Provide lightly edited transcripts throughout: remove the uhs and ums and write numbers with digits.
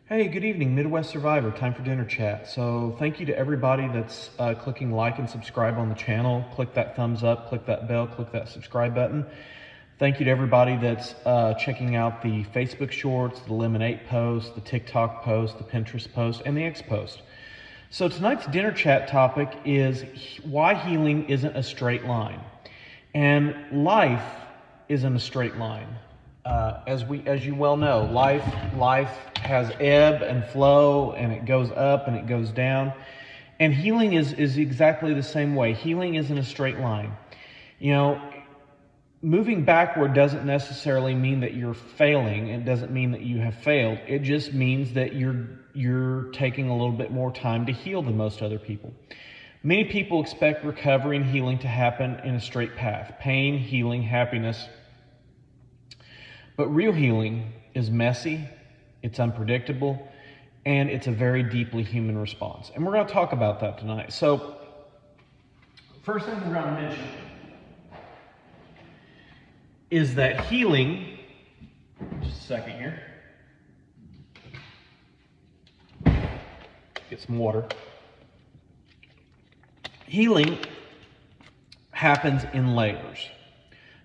Hey, good evening, Midwest Survivor. Time for dinner chat. So thank you to everybody that's clicking like and subscribe on the channel. Click that thumbs up, click that bell, click that subscribe button. Thank you to everybody that's checking out the Facebook Shorts, the Lemon8 post, the TikTok post, the Pinterest post, and the X post. So tonight's dinner chat topic is why healing isn't a straight line. And life isn't a straight line. As you well know, life has ebb and flow, and it goes up and it goes down. And healing is exactly the same way. Healing isn't a straight line. You know, moving backward doesn't necessarily mean that you're failing. It doesn't mean that you have failed. It just means that you're taking a little bit more time to heal than most other people. Many people expect recovery and healing to happen in a straight path. Pain, healing, happiness. But real healing is messy, it's unpredictable, and it's a very deeply human response. And we're going to talk about that tonight. So, first thing we're going to mention is that healing, just a second here, get some water. Healing happens in layers.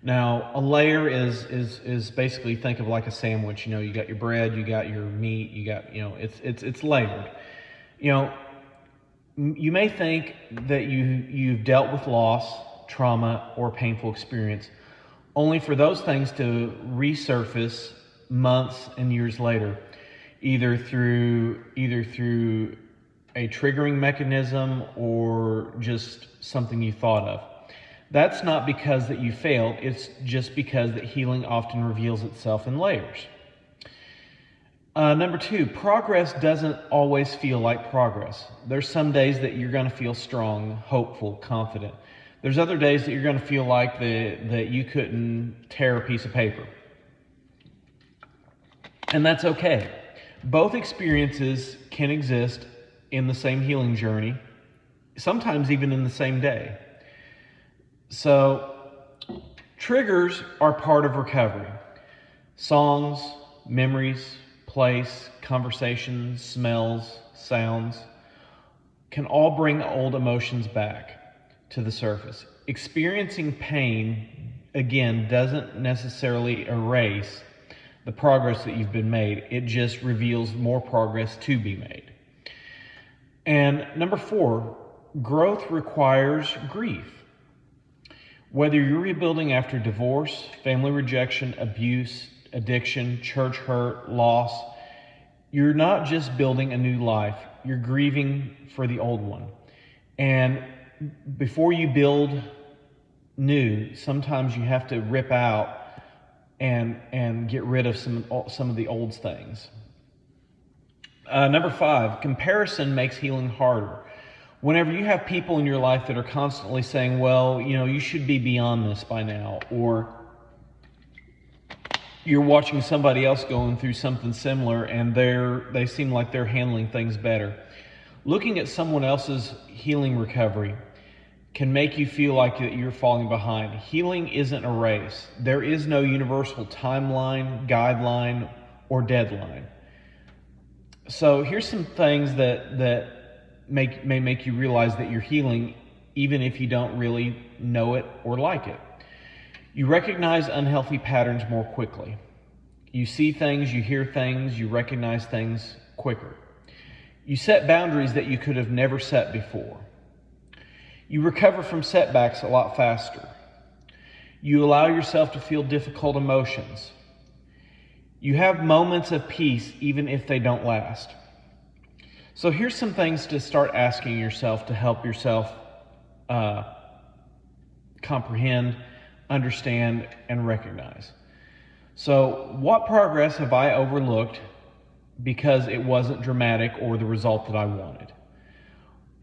Now, a layer is basically, think of like a sandwich. You know, you got your bread, you got your meat, you got, it's layered. You know, you may think that you've dealt with loss, trauma, or painful experience, only for those things to resurface months and years later, either through a triggering mechanism or just something you thought of. That's not because that you failed, it's just because that healing often reveals itself in layers. Number two, progress doesn't always feel like progress. There's some days that you're going to feel strong, hopeful, confident. There's other days that you're going to feel like that you couldn't tear a piece of paper. And that's okay. Both experiences can exist in the same healing journey, sometimes even in the same day. So, triggers are part of recovery. Songs, memories, place, conversations, smells, sounds can all bring old emotions back to the surface. Experiencing pain, again, doesn't necessarily erase the progress that you've been made. It just reveals more progress to be made. And number four, growth requires grief. Whether you're rebuilding after divorce, family rejection, abuse, addiction, church hurt, loss, you're not just building a new life, you're grieving for the old one. And before you build new, sometimes you have to rip out and get rid of some of the old things. Number five, comparison makes healing harder. Whenever you have people in your life that are constantly saying, well, you should be beyond this by now, or you're watching somebody else going through something similar and they seem like they're handling things better. Looking at someone else's healing recovery can make you feel like that you're falling behind. Healing isn't a race. There is no universal timeline, guideline, or deadline. So here's some things that may make you realize that you're healing even if you don't really know it or like it. You recognize unhealthy patterns more quickly. You see things, you hear things, you recognize things quicker. You set boundaries that you could have never set before. You recover from setbacks a lot faster. You allow yourself to feel difficult emotions. You have moments of peace even if they don't last. So here's some things to start asking yourself to help yourself comprehend, understand, and recognize. So what progress have I overlooked because it wasn't dramatic or the result that I wanted?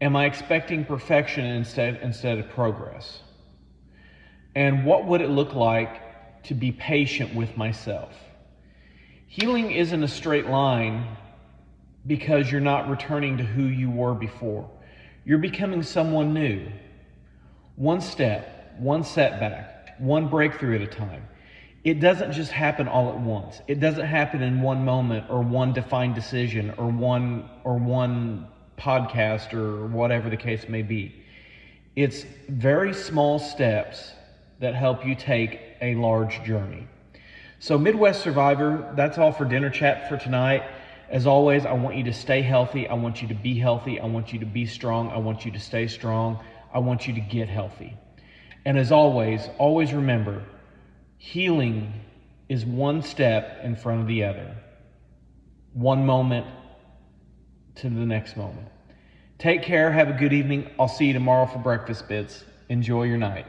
Am I expecting perfection instead of progress? And what would it look like to be patient with myself? Healing isn't a straight line because you're not returning to who you were before. You're becoming someone new. One step, one setback, one breakthrough at a time. it doesn't just happen all at once. It doesn't happen in one moment or one defined decision or one podcast or whatever the case may be. It's very small steps that help you take a large journey. So Midwest Survivor, that's all for dinner chat for tonight. As always, I want you to stay healthy. I want you to be healthy. I want you to be strong. I want you to stay strong. I want you to get healthy. And as always remember, healing is one step in front of the other. One moment to the next moment. Take care. Have a good evening. I'll see you tomorrow for breakfast bits. Enjoy your night.